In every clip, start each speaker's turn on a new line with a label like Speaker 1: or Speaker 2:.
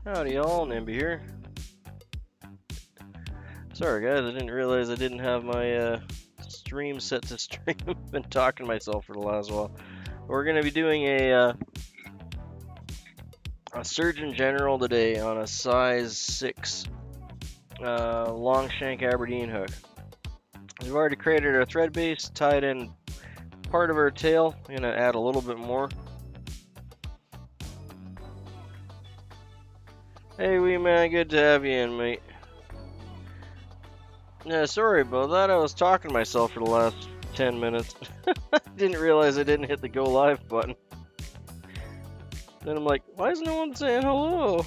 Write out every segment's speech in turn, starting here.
Speaker 1: Howdy y'all, Nimby here. Sorry guys, I didn't realize I didn't have my stream set to stream. Been talking to myself for the last while. We're going to be doing a Surgeon General today on a size 6 long shank Aberdeen hook. We've already created our thread base, tied in part of our tail. I'm going to add a little bit more. Hey wee man, good to have you in, mate. Yeah, sorry about that. I was talking to myself for the last 10 minutes. Didn't realize I didn't hit the go live button. Then I'm like, why is no one saying hello?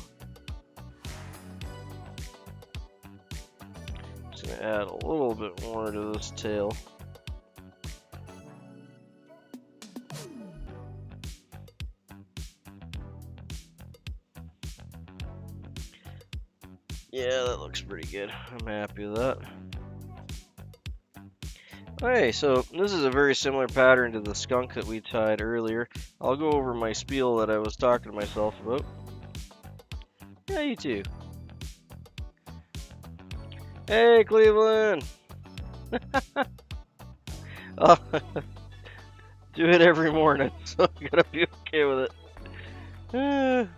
Speaker 1: Just gonna add a little bit more to this tail. Yeah, that looks pretty good. I'm happy with that. Okay, so this is a very similar pattern to the skunk that we tied earlier. I'll go over my spiel that I was talking to myself about. Yeah, you too. Hey, Cleveland! Oh, do it every morning, so I gotta be okay with it.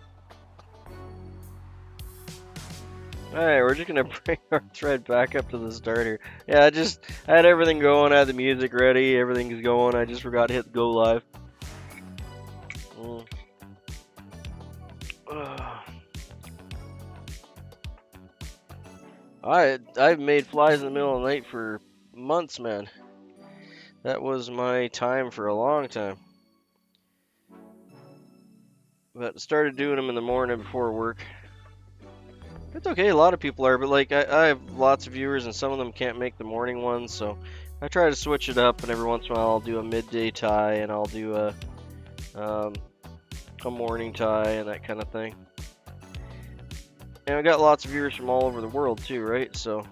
Speaker 1: Alright, we're just gonna bring our thread back up to the start here. Yeah, I had everything going, I had the music ready, everything's going, I just forgot to hit go live. I've made flies in the middle of the night for months, man. That was my time for a long time. But started doing them in the morning before work. It's okay, a lot of people are, but like I have lots of viewers and some of them can't make the morning ones, so I try to switch it up, and every once in a while I'll do a midday tie and I'll do a morning tie and that kind of thing. And I got lots of viewers from all over the world too, right? So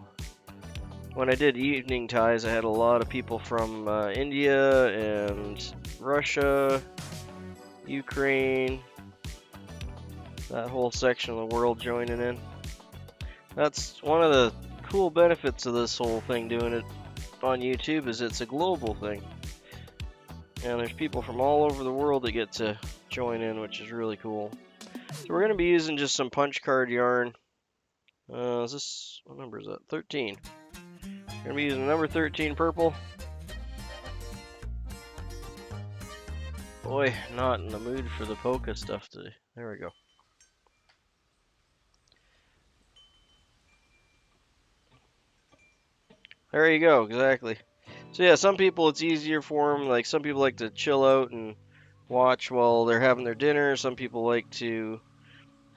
Speaker 1: when I did evening ties, I had a lot of people from India and Russia, Ukraine, that whole section of the world joining in. That's one of the cool benefits of this whole thing, doing it on YouTube, is it's a global thing. And there's people from all over the world that get to join in, which is really cool. So we're going to be using just some punch card yarn. Is this, what number is that? 13. We're going to be using number 13 purple. Boy, not in the mood for the polka stuff today. There we go. There you go, exactly. So yeah, some people it's easier for them. Like some people like to chill out and watch while they're having their dinner. Some people like to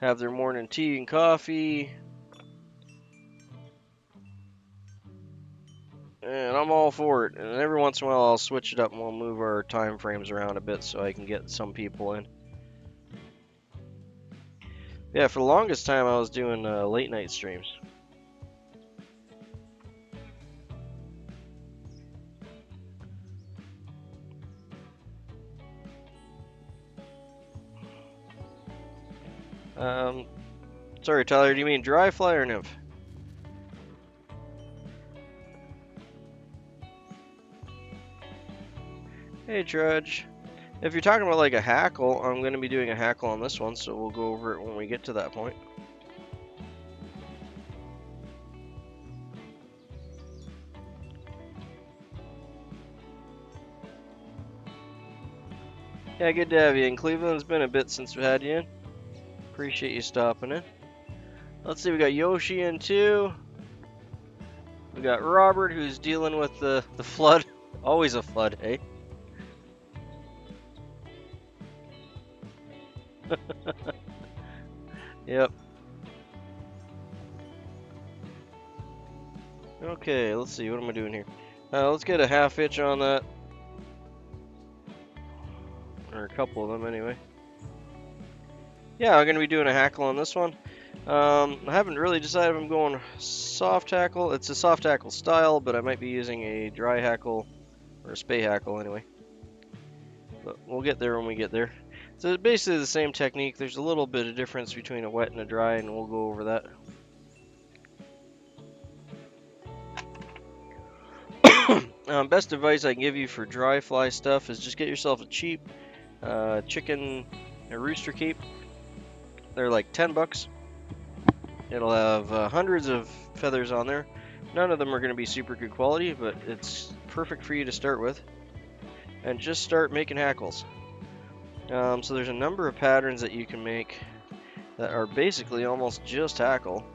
Speaker 1: have their morning tea and coffee. And I'm all for it. And every once in a while I'll switch it up and we'll move our time frames around a bit so I can get some people in. Yeah, for the longest time I was doing late night streams. Sorry Tyler, do you mean dry fly or nymph? Hey Trudge. If you're talking about like a hackle, I'm going to be doing a hackle on this one, so we'll go over it when we get to that point. Yeah, good to have you in Cleveland. It's been a bit since we had you in. Appreciate you stopping in. Let's see, we got Yoshi in too. We got Robert, who's dealing with the flood. Always a flood, eh? Yep. Okay, let's see, what am I doing here? Let's get a half hitch on that. Or a couple of them anyway. Yeah, I'm going to be doing a hackle on this one. I haven't really decided if I'm going soft hackle. It's a soft hackle style, but I might be using a dry hackle, or a spay hackle anyway. But we'll get there when we get there. So it's basically the same technique. There's a little bit of difference between a wet and a dry, and we'll go over that. Best advice I can give you for dry fly stuff is just get yourself a cheap chicken or rooster cape. They're like 10 bucks. It'll have hundreds of feathers on there. None of them are going to be super good quality, but it's perfect for you to start with. And just start making hackles. So there's a number of patterns that you can make that are basically almost just hackle.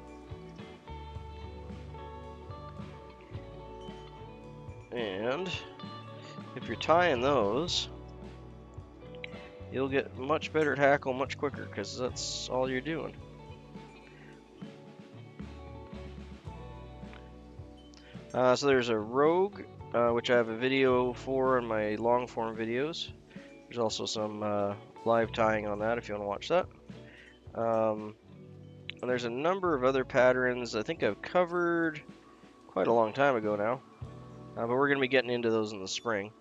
Speaker 1: And if you're tying those, you'll get much better at hackle much quicker because that's all you're doing. So there's a rogue, which I have a video for in my long form videos. There's also some live tying on that if you want to watch that. And there's a number of other patterns I think I've covered quite a long time ago now. But we're going to be getting into those in the spring.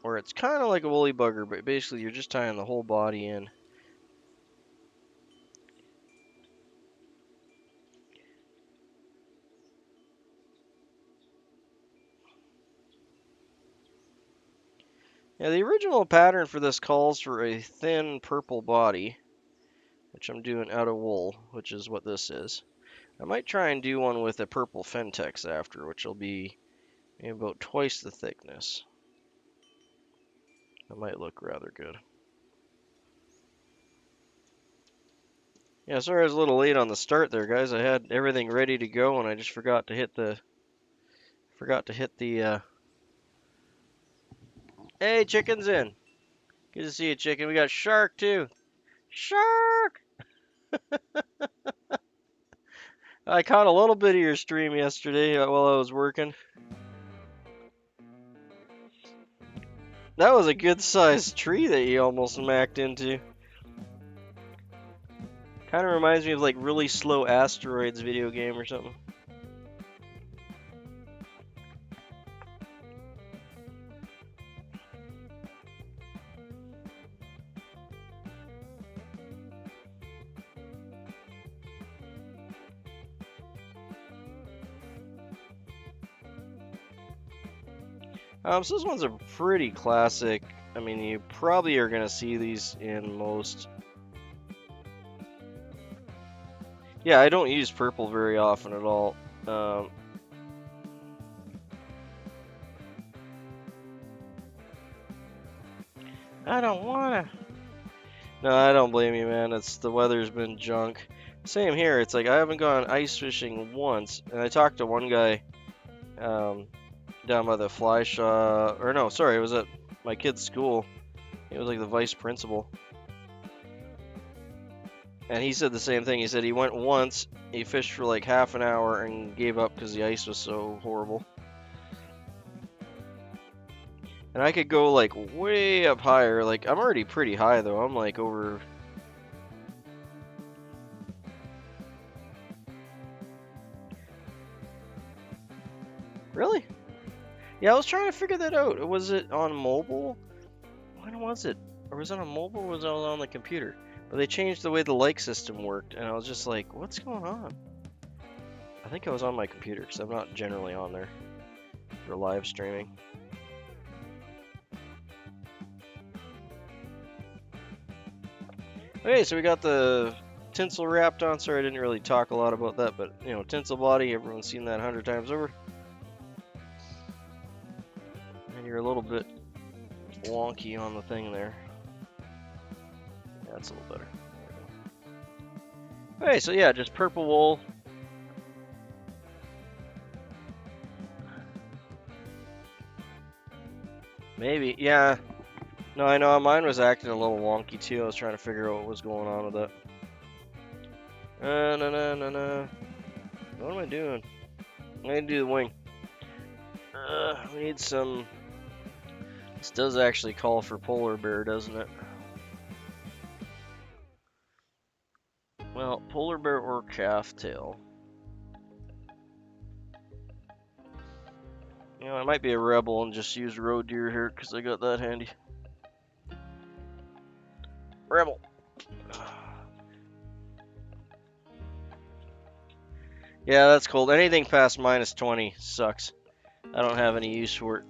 Speaker 1: Where it's kind of like a woolly bugger, but basically you're just tying the whole body in. Yeah, the original pattern for this calls for a thin purple body, which I'm doing out of wool, which is what this is. I might try and do one with a purple Fentex after, which will be maybe about twice the thickness. That might look rather good. Yeah, sorry I was a little late on the start there, guys. I had everything ready to go and I just forgot to hit the Hey, chicken's in. Good to see you, chicken. We got Shark too. Shark! I caught a little bit of your stream yesterday while I was working. That was a good sized tree that you almost smacked into. Kind of reminds me of like really slow asteroids video game or something. So this one's a pretty classic. I mean, you probably are gonna see these in most. Yeah, I don't use purple very often at all. I don't wanna. No, I don't blame you, man. It's the weather's been junk. Same here. It's like I haven't gone ice fishing once, and I talked to one guy down by the fly shop. Or no, sorry, it was at my kid's school. He was like the vice principal. And he said the same thing. He said he went once, he fished for like half an hour and gave up because the ice was so horrible. And I could go like way up higher. Like I'm already pretty high though. I'm like over. Really? Yeah, I was trying to figure that out. Was it on mobile? When was it? Or was it on mobile or was it on the computer? But they changed the way the like system worked, and I was just like, what's going on? I think I was on my computer because I'm not generally on there for live streaming. Okay, so we got the tinsel wrapped on. Sorry, I didn't really talk a lot about that, but you know, tinsel body, everyone's seen that 100 times over. And you're a little bit wonky on the thing there. That's a little better. Okay, so yeah, just purple wool. Maybe, yeah. No, I know mine was acting a little wonky too. I was trying to figure out what was going on with it. No. What am I doing? I'm gonna do the wing. We need some. This does actually call for polar bear, doesn't it? Well, polar bear or calf tail. You know, I might be a rebel and just use roe deer here because I got that handy. Rebel. Yeah, that's cold. Anything past -20 sucks. I don't have any use for it.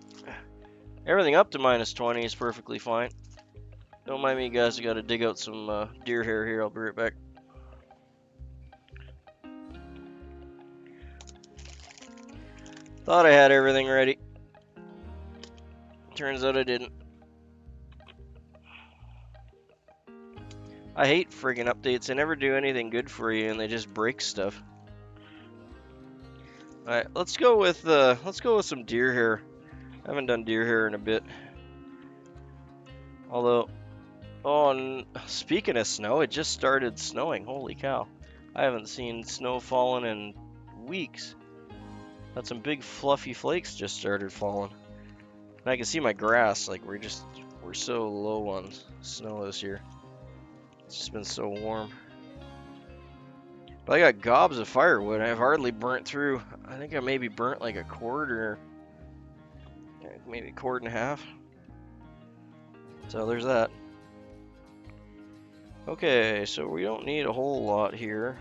Speaker 1: Everything up to -20 is perfectly fine. Don't mind me, guys. I gotta dig out some deer hair here. I'll be right back. Thought I had everything ready. Turns out I didn't. I hate friggin' updates. They never do anything good for you, and they just break stuff. All right, let's go with some deer hair. I haven't done deer hair in a bit. Although, speaking of snow, it just started snowing. Holy cow! I haven't seen snow falling in weeks. Got some big fluffy flakes just started falling. And I can see my grass. Like we're so low on snow this year. It's just been so warm. But I got gobs of firewood. I've hardly burnt through. I think I maybe burnt like a cord or maybe a cord and a half. So there's that. Okay, so we don't need a whole lot here.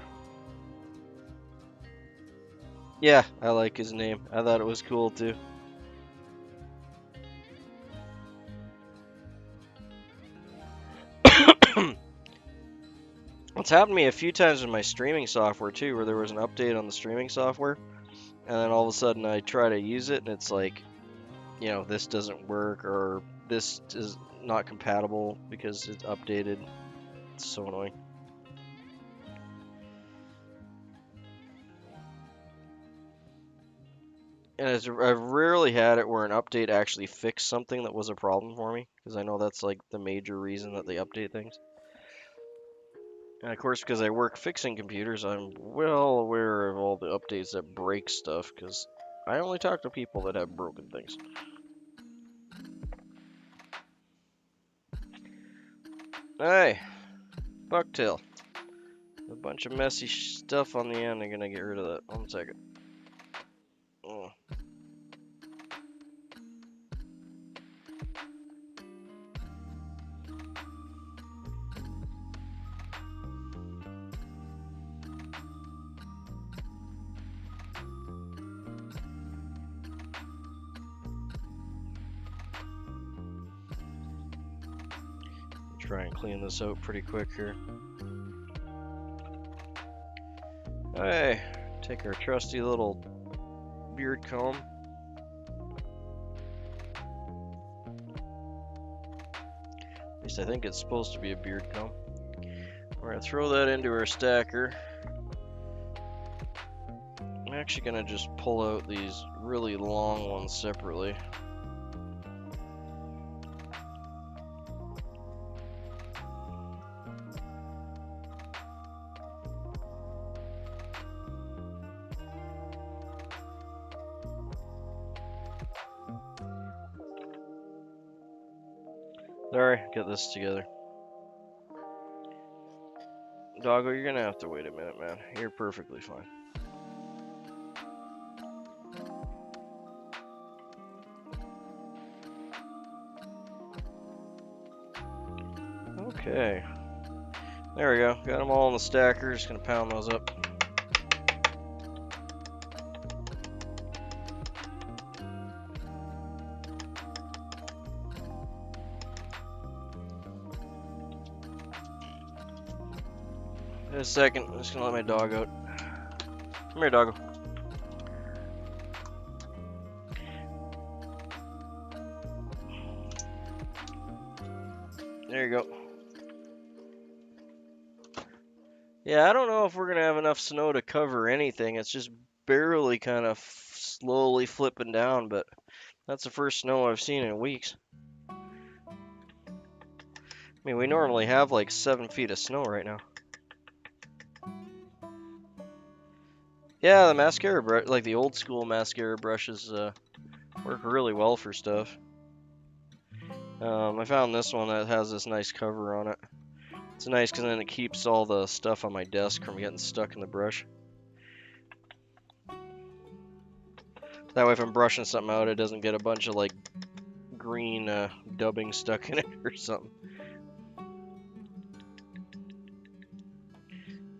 Speaker 1: Yeah, I like his name. I thought it was cool too. It's happened to me a few times in my streaming software too, where there was an update on the streaming software, and then all of a sudden I try to use it, and it's like, you know, this doesn't work, or this is not compatible because it's updated. It's so annoying. And I've rarely had it where an update actually fixed something that was a problem for me, because I know that's like the major reason that they update things. And of course, because I work fixing computers, I'm well aware of all the updates that break stuff, because I only talk to people that have broken things. Hey, bucktail. A bunch of messy stuff on the end. I'm gonna get rid of that. 1 second. Oh. Try and clean this out pretty quick here. Hey, take our trusty little beard comb. At least I think it's supposed to be a beard comb. We're gonna throw that into our stacker. I'm actually gonna just pull out these really long ones separately. Sorry, get this together. Doggo, you're gonna have to wait a minute, man. You're perfectly fine. Okay. There we go. Got them all in the stacker. Just gonna pound those up. In a second, I'm just gonna let my dog out. Come here, doggo. There you go. Yeah, I don't know if we're gonna have enough snow to cover anything. It's just barely kind of slowly flipping down, but that's the first snow I've seen in weeks. I mean, we normally have like 7 feet of snow right now. Yeah, the mascara brush, like the old school mascara brushes, work really well for stuff. I found this one that has this nice cover on it. It's nice because then it keeps all the stuff on my desk from getting stuck in the brush. That way if I'm brushing something out, it doesn't get a bunch of like green dubbing stuck in it or something.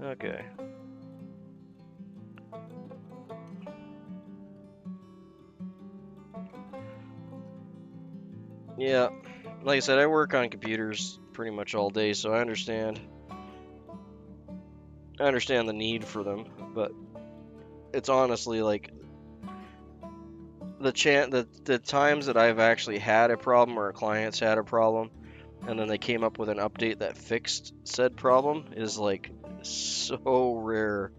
Speaker 1: Okay. Yeah, like I said, I work on computers pretty much all day, so I understand the need for them, but it's honestly like the times that I've actually had a problem or a client's had a problem and then they came up with an update that fixed said problem is like so rare.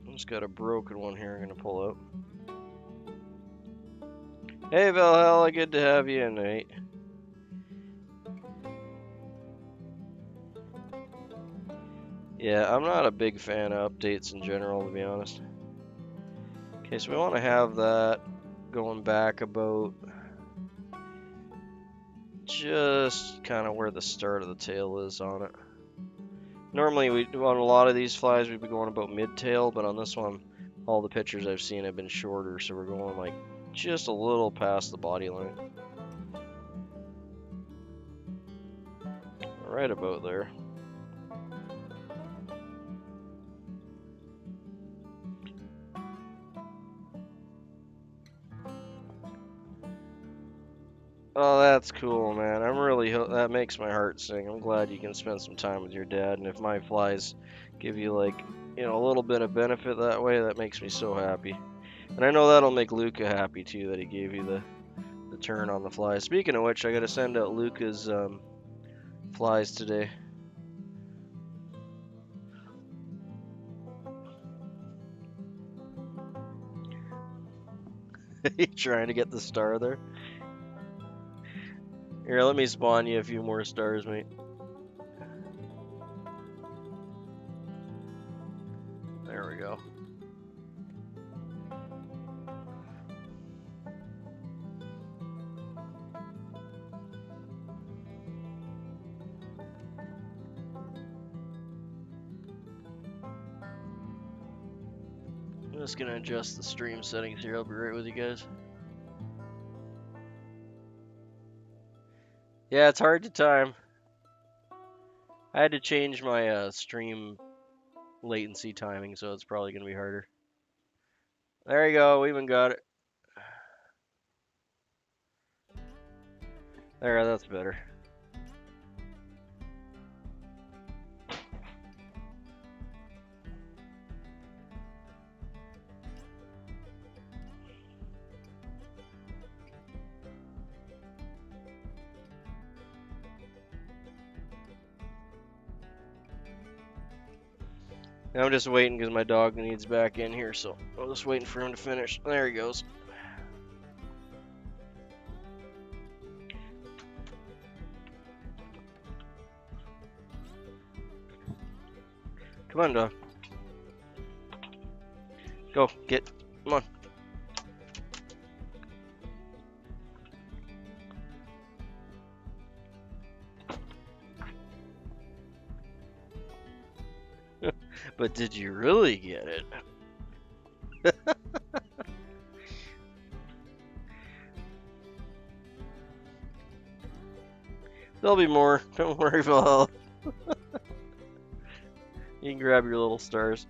Speaker 1: I just got a broken one here I'm gonna pull out. Hey Valhalla, good to have you in, mate. Yeah, I'm not a big fan of updates in general, to be honest. Okay, so we want to have that going back about just kind of where the start of the tail is on it. Normally, on a lot of these flies, we'd be going about mid-tail, but on this one, all the pictures I've seen have been shorter, so we're going like just a little past the body line. Right about there. Oh, that's cool, man. That makes my heart sing. I'm glad you can spend some time with your dad, and if my flies give you like, a little bit of benefit that way, that makes me so happy. And I know that'll make Luca happy too, that he gave you the turn on the flies. Speaking of which, I gotta send out Luca's flies today. You trying to get the star there? Here, let me spawn you a few more stars, mate. There we go. I'm just gonna adjust the stream settings here. I'll be right with you guys. Yeah, it's hard to time. I had to change my stream latency timing, so it's probably gonna be harder. There you go. We even got it. There, that's better. Now I'm just waiting because my dog needs back in here, so I'm just waiting for him to finish. There he goes. Come on, dog. Go, get. Come on. But did you really get it? There'll be more. Don't worry, Valhalla. You can grab your little stars.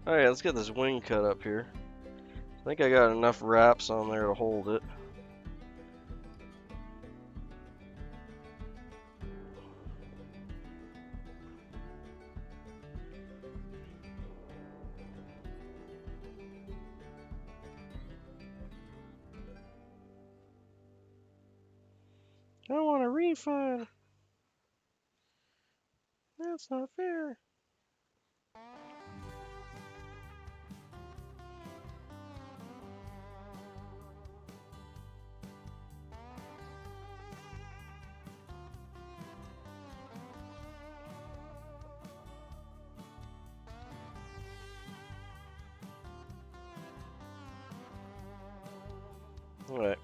Speaker 1: Alright, let's get this wing cut up here. I think I got enough wraps on there to hold it. I want a refund. That's not fair. Alright.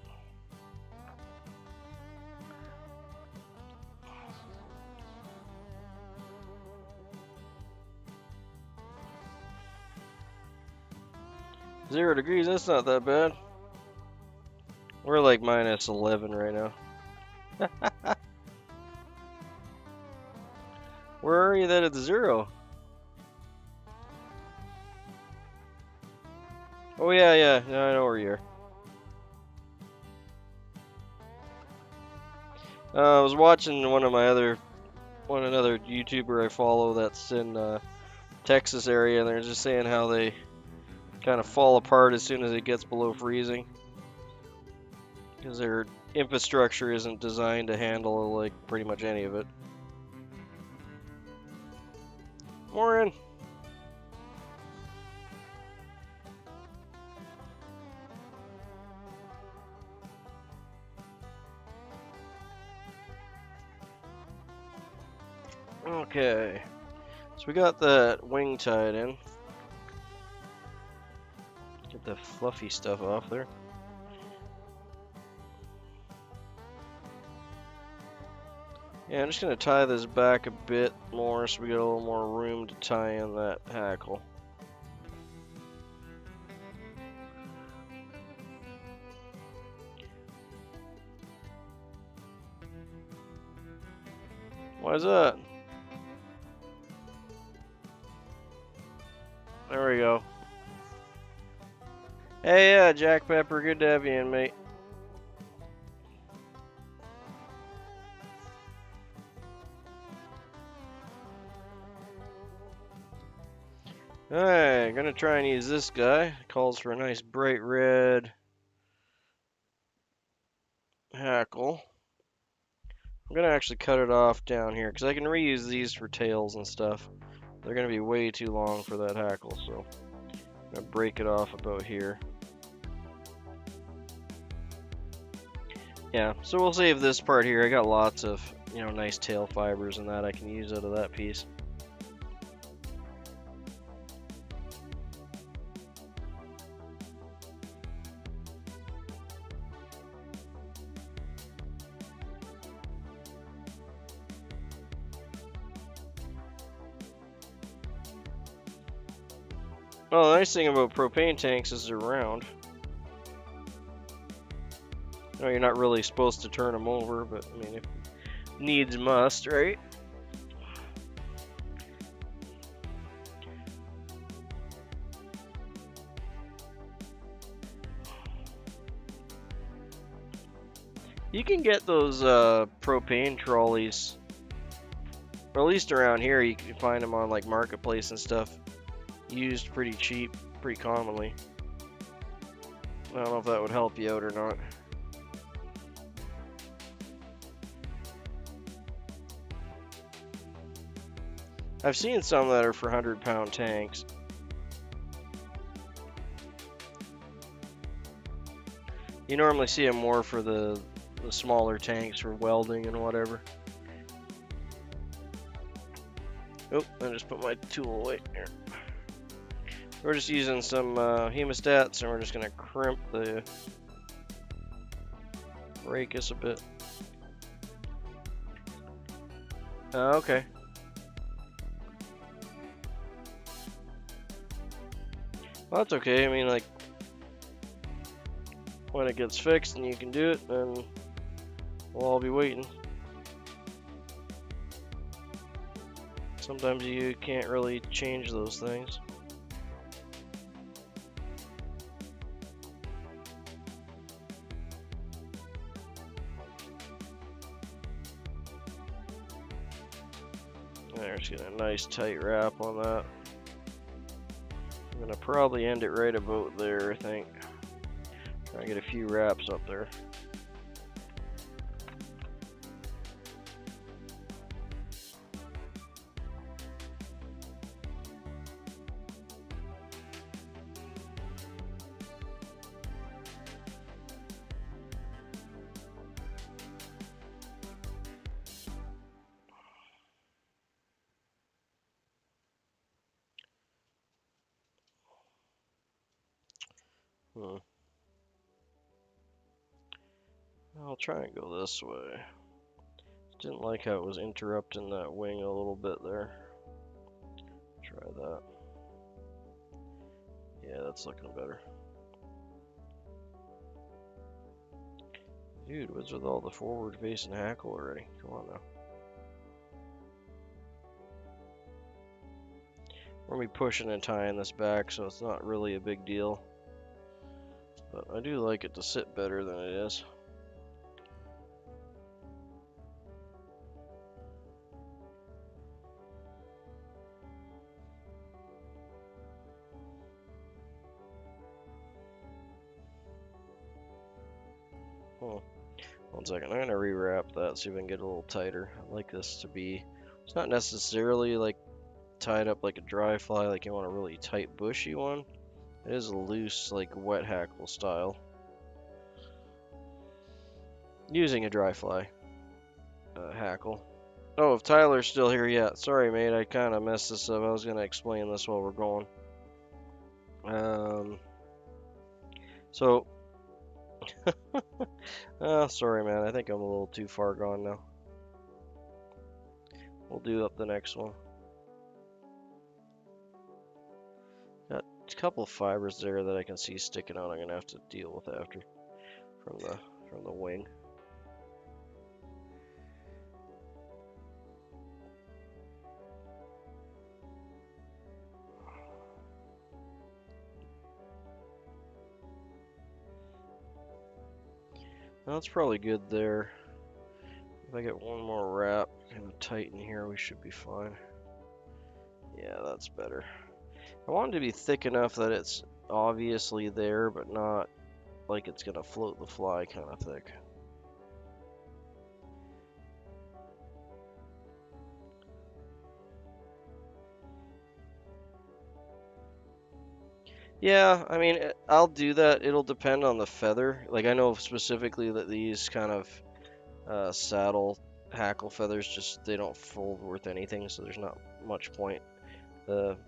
Speaker 1: 0 degrees, that's not that bad. We're like minus 11 right now. Where are you that it's 0? Oh yeah, yeah, no, I know where you are. I was watching another YouTuber I follow that's in Texas area, and they're just saying how they kind of fall apart as soon as it gets below freezing, because their infrastructure isn't designed to handle like pretty much any of it. More in. Okay, so we got that wing tied in. Get the fluffy stuff off there. Yeah, I'm just going to tie this back a bit more so we get a little more room to tie in that hackle. Why is that? There we go. Hey, yeah, Jack Pepper, good to have you in, mate. Alright, gonna try and use this guy. Calls for a nice bright red hackle. I'm gonna actually cut it off down here because I can reuse these for tails and stuff. They're gonna be way too long for that hackle, so I'm gonna break it off about here. Yeah, so we'll save this part here. I got lots of, nice tail fibers and that I can use out of that piece. Well, the nice thing about propane tanks is they're round. No, you're not really supposed to turn them over, but I mean, if needs must, right? You can get those propane trolleys, or at least around here, you can find them on like Marketplace and stuff, used pretty cheap, pretty commonly. I don't know if that would help you out or not. I've seen some that are for 100-pound tanks. You normally see them more for the smaller tanks for welding and whatever. Oh, I just put my tool away here. We're just using some hemostats, and we're just gonna crimp the rachis a bit. Okay. Well, that's okay. I mean, like, when it gets fixed and you can do it, then we'll all be waiting. Sometimes you can't really change those things. There's get a nice tight wrap on that. I'm gonna probably end it right about there, I think. Try to get a few wraps up there. I'll try and go this way. Didn't like how it was interrupting that wing a little bit there. Try that. Yeah, that's looking better. Dude, what's with all the forward facing hackle already? Come on now. We're gonna be pushing and tying this back, so it's not really a big deal. But I do like it to sit better than it is. One second, I'm gonna rewrap that, see if I can get a little tighter. I like this to be, it's not necessarily like tied up like a dry fly, like you want a really tight bushy one. It is a loose, like wet hackle style. Using a dry fly hackle. Oh, if Tyler's still here yet, sorry mate, I kind of messed this up. I was gonna explain this while we're going. So, sorry man, I think I'm a little too far gone now. We'll do up the next one. Got a couple of fibers there that I can see sticking out. I'm gonna have to deal with after from the wing. Now, that's probably good there. If I get one more wrap and tighten here, we should be fine. Yeah, that's better. I want it to be thick enough that it's obviously there, but not like it's gonna float the fly kind of thick. Yeah, I mean, I'll do that. It'll depend on the feather. Like, I know specifically that these kind of saddle hackle feathers just, they don't fold worth anything, so there's not much point. They're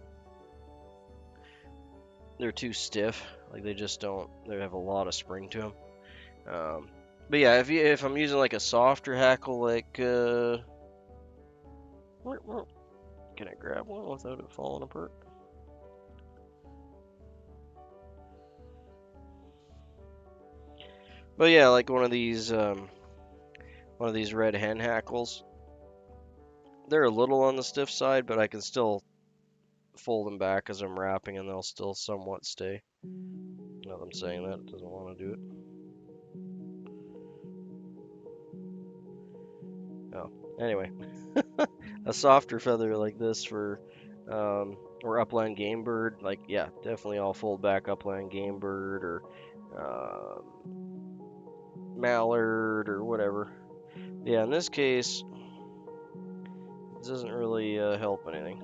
Speaker 1: too stiff. Like, they just don't, they have a lot of spring to them. But yeah, if I'm using like a softer hackle, like, can I grab one without it falling apart? But yeah, like one of these red hen hackles. They're a little on the stiff side, but I can still fold them back as I'm wrapping, and they'll still somewhat stay. Now that I'm saying that, it doesn't want to do it. Oh, anyway, a softer feather like this for or upland game bird, like yeah, definitely I'll fold back upland game bird or mallard or whatever. Yeah, in this case, it doesn't really help anything.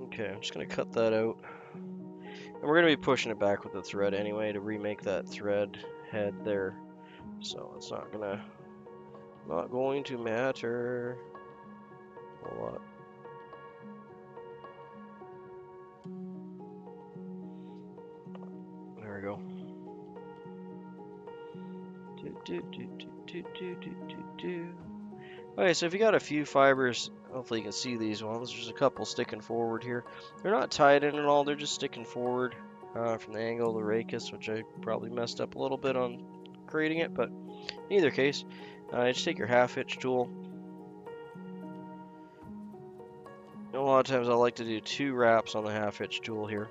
Speaker 1: Okay, I'm just gonna cut that out. And we're going to be pushing it back with the thread anyway to remake that thread head there. So it's not going to matter a lot. There we go. Okay, so if you got a few fibers, hopefully you can see these ones. There's a couple sticking forward here. They're not tied in at all, they're just sticking forward from the angle of the rachis, which I probably messed up a little bit on creating it, but in either case, just take your half hitch tool. A lot of times I like to do 2 wraps on the half hitch tool here.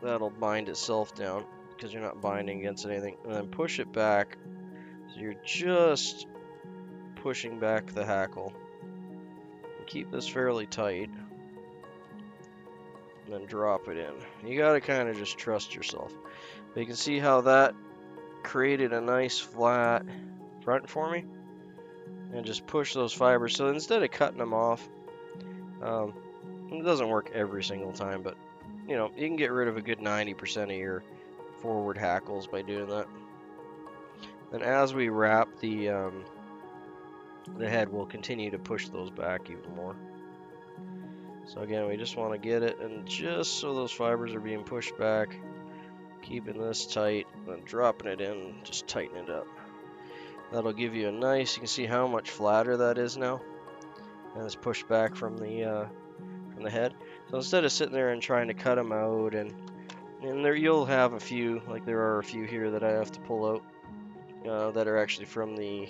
Speaker 1: That'll bind itself down because you're not binding against anything, and then push it back so you're just pushing back the hackle. And keep this fairly tight, and then drop it in. You gotta kind of just trust yourself. But you can see how that created a nice flat front for me, and just push those fibers. So instead of cutting them off, it doesn't work every single time, but you know, you can get rid of a good 90% of your forward hackles by doing that. And as we wrap the head, we'll continue to push those back even more. So again, we just want to get it, and just so those fibers are being pushed back, keeping this tight, then dropping it in, just tighten it up. That'll give you a nice, you can see how much flatter that is now. and it's pushed back from the head. So instead of sitting there and trying to cut them out, and there you'll have a few, like there are a few here that I have to pull out that are actually from the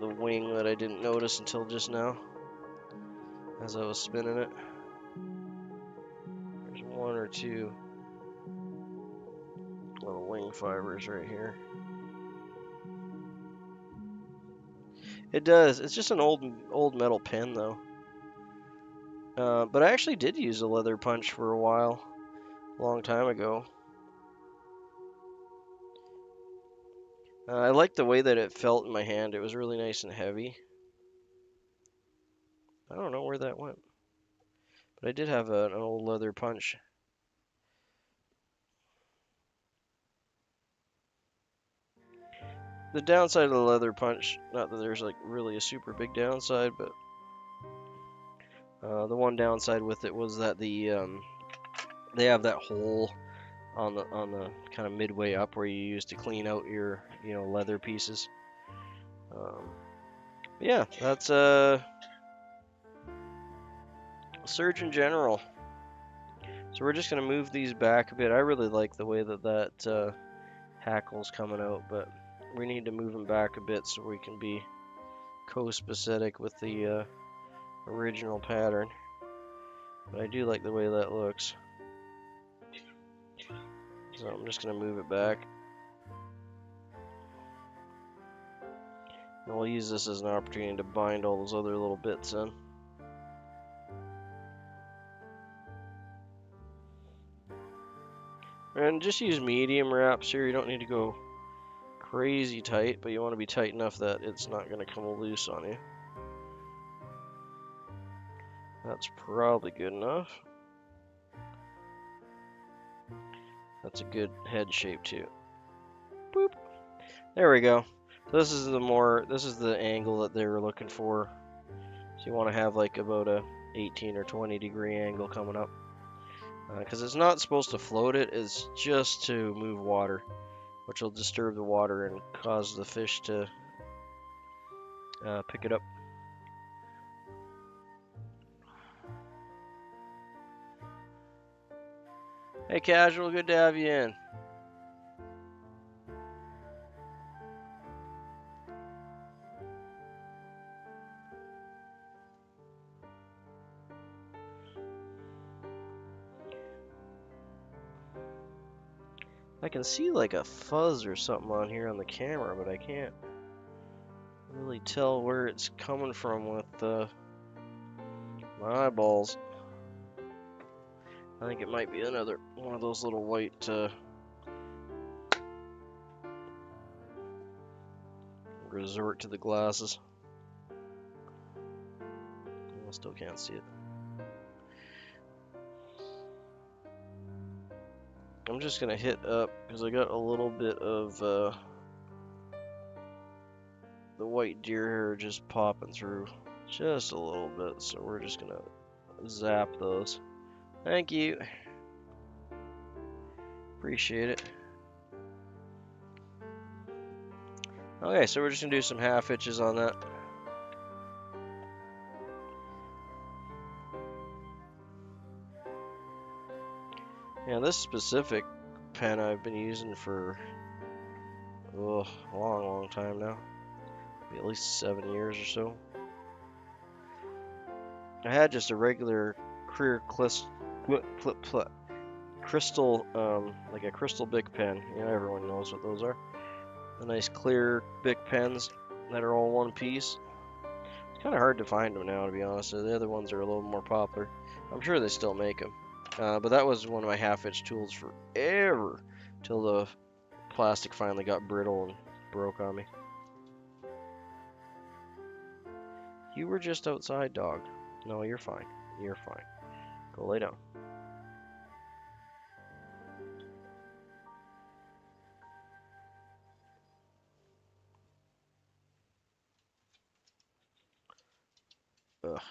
Speaker 1: wing that I didn't notice until just now as I was spinning it. There's one or two little wing fibers right here. It does. It's just an old metal pen though. But I actually did use a leather punch for a while, a long time ago. I liked the way that it felt in my hand. It was really nice and heavy. I don't know where that went, but I did have an old leather punch. The downside of the leather punch, not that there's like really a super big downside, but the one downside with it was that they have that hole on the kind of midway up where you use to clean out your leather pieces. Yeah, that's Surgeon General. So we're just gonna move these back a bit. I really like the way that hackle's coming out, but we need to move them back a bit so we can be co-specific with the original pattern. But I do like the way that looks. So I'm just gonna move it back. And we'll use this as an opportunity to bind all those other little bits in. And just use medium wraps here. You don't need to go crazy tight, but you want to be tight enough that it's not going to come loose on you. That's probably good enough. That's a good head shape too. Boop. There we go. So this is the angle that they were looking for. So you want to have like about a 18 or 20 degree angle coming up. Because it's not supposed to float it, it's just to move water, which will disturb the water and cause the fish to pick it up. Hey Casual, good to have you in. I can see like a fuzz or something on here on the camera, but I can't really tell where it's coming from with my eyeballs. I think it might be another one of those little white resort to the glasses. I still can't see it. I'm just gonna hit up because I got a little bit of the white deer hair just popping through just a little bit, so we're just gonna zap those. Thank you. Appreciate it. Okay, so we're just gonna do some half hitches on that. Yeah, this specific pen I've been using for a long time now. Maybe at least 7 years or so. I had just a regular clear crystal, like a crystal Bic pen. You know, everyone knows what those are. The nice clear Bic pens that are all one piece. It's kind of hard to find them now, to be honest. The other ones are a little more popular. I'm sure they still make them. But that was one of my half-hitch tools forever, till the plastic finally got brittle and broke on me. You were just outside, dog. No, you're fine. You're fine. Go lay down. Ugh.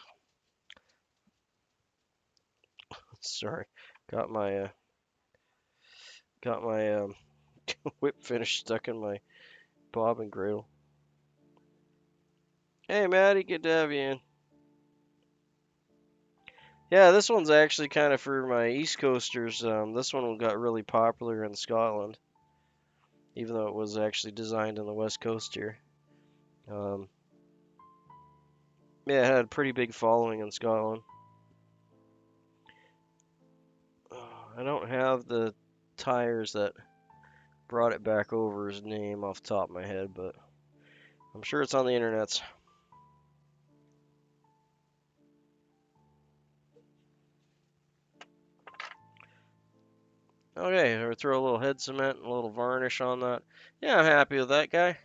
Speaker 1: Sorry. Got my whip finish stuck in my bobbin cradle. Hey, Maddie, good to have you in. Yeah, this one's actually kind of for my East Coasters. This one got really popular in Scotland, even though it was actually designed on the West Coast here. Um, yeah, it had a pretty big following in Scotland. I don't have the tires that brought it back over's name off the top of my head, but I'm sure it's on the internets. Okay, or throw a little head cement and a little varnish on that. Yeah, I'm happy with that guy.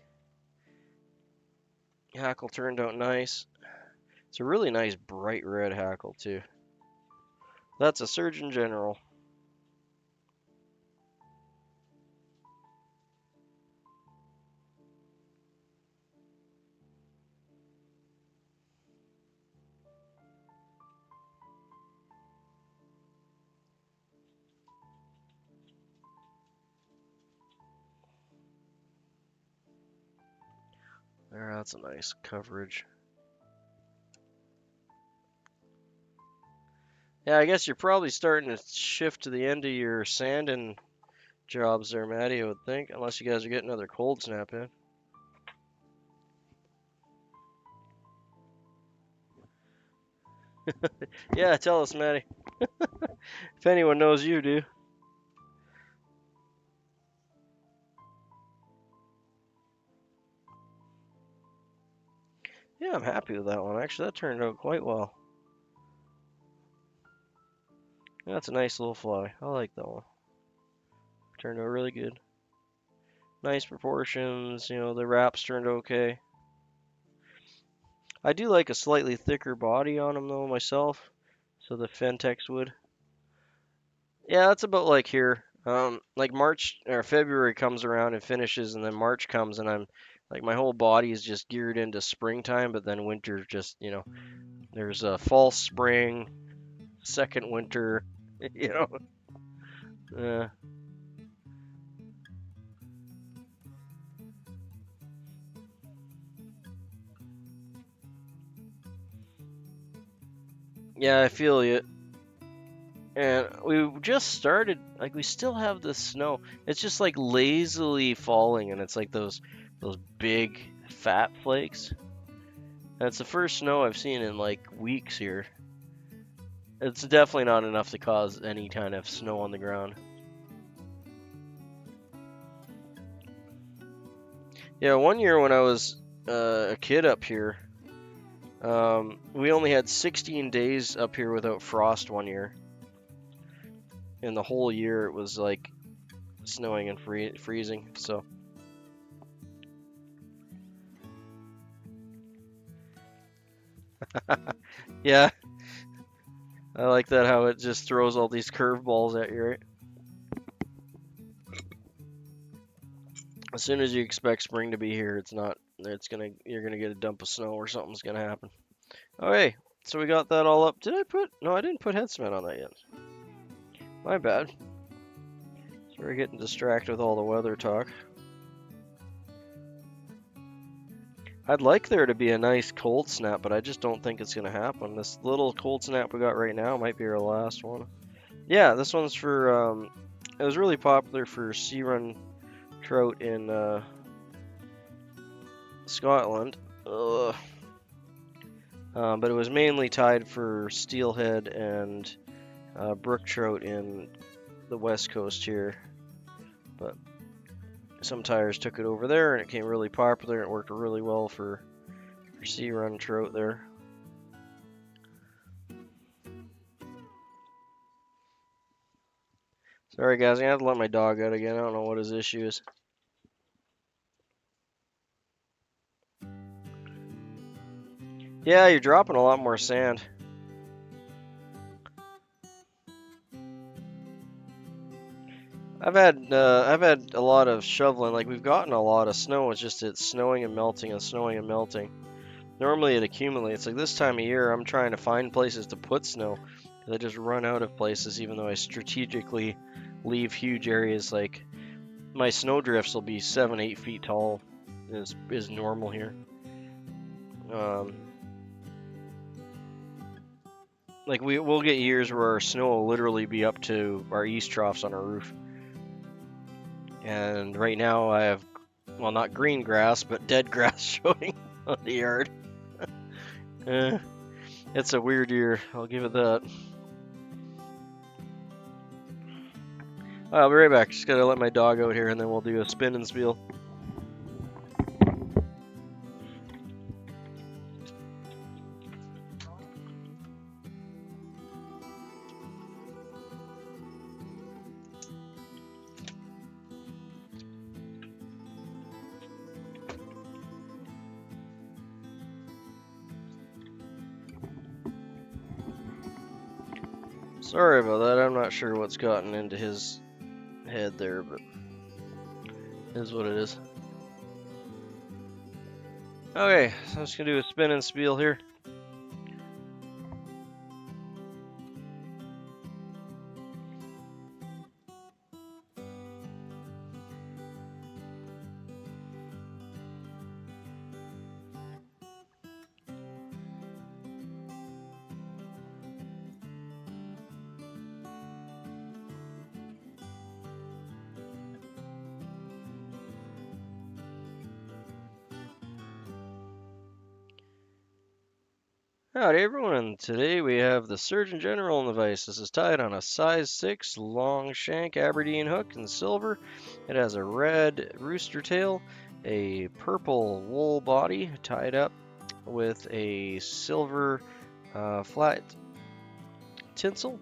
Speaker 1: Hackle turned out nice. It's a really nice bright red hackle too. That's a Surgeon General. There, that's a nice coverage. Yeah, I guess you're probably starting to shift to the end of your sanding jobs there, Maddie, I would think, unless you guys are getting another cold snap in. Yeah, tell us, Maddie. If anyone knows, you do. Yeah, I'm happy with that one. Actually, that turned out quite well. That's a nice little fly. I like that one. Turned out really good. Nice proportions. You know, the wraps turned okay. I do like a slightly thicker body on them though myself, so the Fentex would. Yeah, that's about like here. Like March or February comes around and finishes, and then March comes, and I'm like my whole body is just geared into springtime, but then winter just, there's a false spring, second winter, you know. Uh, yeah, I feel you. And we just started, like we still have the snow. It's just like lazily falling, and it's like those big fat flakes. And it's the first snow I've seen in like weeks here. It's definitely not enough to cause any kind of snow on the ground. Yeah, one year when I was a kid up here, we only had 16 days up here without frost one year. And the whole year it was like snowing and freezing. So, yeah, I like that how it just throws all these curveballs at you, right? As soon as you expect spring to be here, it's not. You're gonna get a dump of snow or something's gonna happen. Okay, so we got that all up. Did I put? No, I didn't put head cement on that yet. My bad. So we're getting distracted with all the weather talk. I'd like there to be a nice cold snap, but I just don't think it's gonna happen. This little cold snap we got right now might be our last one. Yeah, this one's for. It was really popular for sea run trout in Scotland. Ugh. But it was mainly tied for steelhead and brook trout in the west coast here. But some tires took it over there, and it became really popular. And it worked really well for sea run trout there. Sorry guys, I have to let my dog out again. I don't know what his issue is. Yeah, you're dropping a lot more sand. I've had a lot of shoveling. Like we've gotten a lot of snow. It's snowing and melting and snowing and melting. Normally it accumulates. Like this time of year, I'm trying to find places to put snow because I just run out of places. Even though I strategically leave huge areas, like my snow drifts will be 7, 8 feet tall. Is normal here. Like we'll get years where our snow will literally be up to our east troughs on our roof. And right now I have, well, not green grass, but dead grass showing on the yard. It's a weird year, I'll give it that. I'll be right back. Just gotta let my dog out here and then we'll do a spin and spiel. Sorry about that, I'm not sure what's gotten into his head there, but it is what it is. Okay, so I'm just gonna do a spin and spiel here. Howdy everyone, today we have the Surgeon General in the vise. This is tied on a size 6 long shank Aberdeen hook in silver. It has a red rooster tail, a purple wool body tied up with a silver flat tinsel,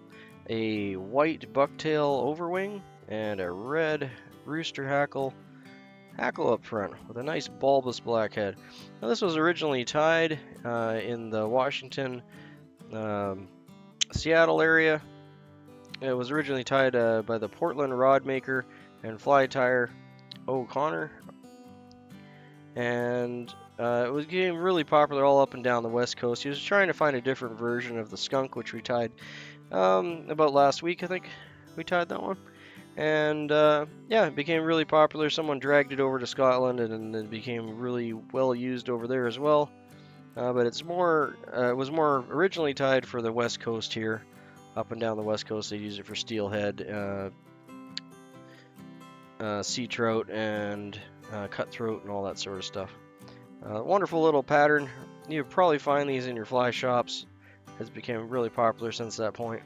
Speaker 1: a white bucktail overwing, and a red rooster hackle up front with a nice bulbous black head. Now this was originally tied in the Washington, Seattle area. It was originally tied by the Portland rod maker and fly tyer O'Connor, and it was getting really popular all up and down the West Coast. He was trying to find a different version of the skunk, which we tied about last week, I think we tied that one. And yeah, it became really popular. Someone dragged it over to Scotland, and it became really well used over there as well. But it's more, it was more originally tied for the West Coast here, up and down the West Coast. They use it for steelhead, sea trout, and cutthroat, and all that sort of stuff. Wonderful little pattern. You'll probably find these in your fly shops. It's become really popular since that point.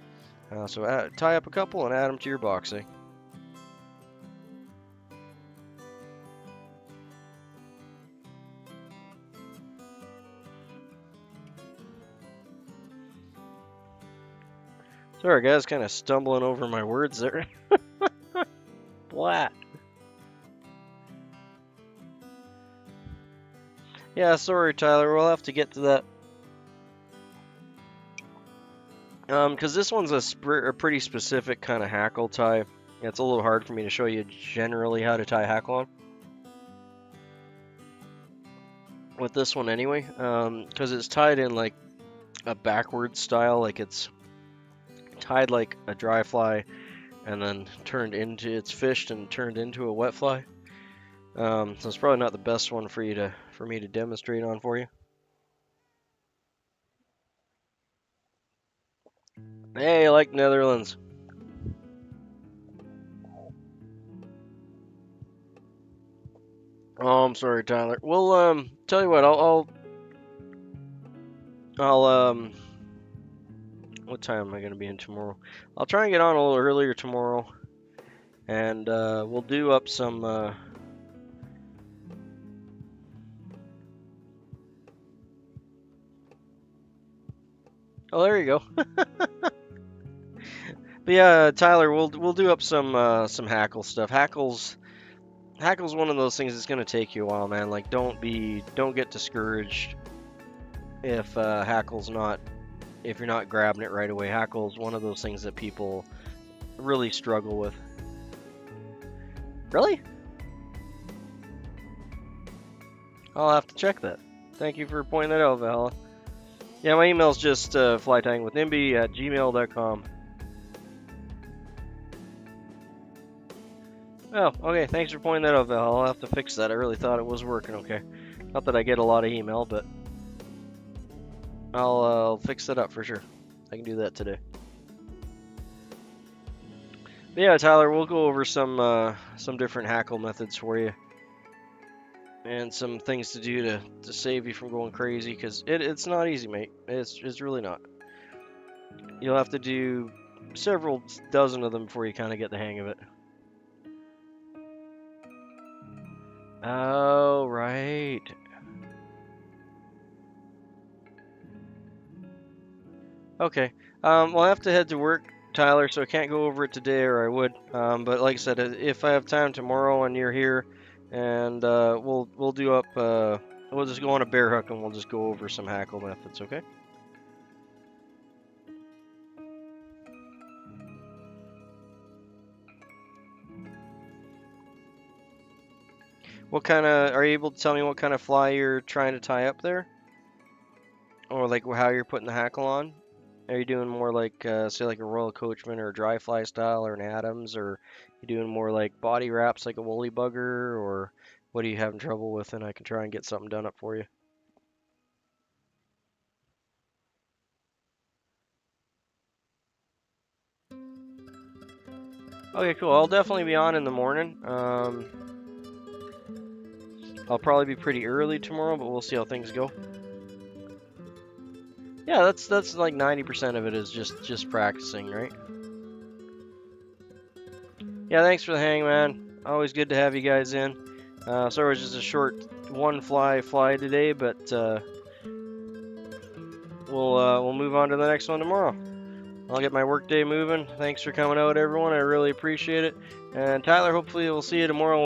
Speaker 1: So tie up a couple and add them to your boxing. Sorry guys, kind of stumbling over my words there. Blah. Yeah, sorry Tyler, we'll have to get to that. Because this one's a pretty specific kind of hackle tie. It's a little hard for me to show you generally how to tie hackle on. With this one anyway, because it's tied in like a backward style, like it's tied like a dry fly and then it's fished and turned into a wet fly. So it's probably not the best one for me to demonstrate on for you. Hey, I like Netherlands. Oh, I'm sorry, Tyler. Well, tell you what, I'll what time am I gonna be in tomorrow? I'll try and get on a little earlier tomorrow, and we'll do up some. Oh, there you go. But yeah, Tyler, we'll do up some hackle stuff. Hackle's one of those things that's gonna take you a while, man. Like, don't get discouraged if if you're not grabbing it right away. Hackle's one of those things that people really struggle with. Really? I'll have to check that. Thank you for pointing that out, Valhalla. Yeah, my email's just flytyingwithnimby@gmail.com. Oh, okay, thanks for pointing that out, Val. I'll have to fix that. I really thought it was working okay. Not that I get a lot of email, but I'll fix that up for sure. I can do that today. But yeah, Tyler, we'll go over some different hackle methods for you, and some things to do to save you from going crazy, because it's not easy, mate. It's really not. You'll have to do several dozen of them before you kind of get the hang of it. Oh, right. Okay. Well, I have to head to work, Tyler, so I can't go over it today, or I would. But like I said, if I have time tomorrow and you're here, and we'll do up. We'll just go on a bear hook and we'll just go over some hackle methods. Okay. What kind of? Are you able to tell me what kind of fly you're trying to tie up there, or like how you're putting the hackle on? Are you doing more like, say, like a Royal Coachman or a dry fly style or an Adams, or you doing more like body wraps like a woolly bugger, or what are you having trouble with? And I can try and get something done up for you. Okay, cool. I'll definitely be on in the morning. I'll probably be pretty early tomorrow, but we'll see how things go. Yeah, that's like 90% of it is just practicing, right? Yeah, thanks for the hang, man. Always good to have you guys in. Sorry it was just a short one fly today, but we'll move on to the next one tomorrow. I'll get my work day moving. Thanks for coming out, everyone. I really appreciate it. And Tyler, hopefully we'll see you tomorrow.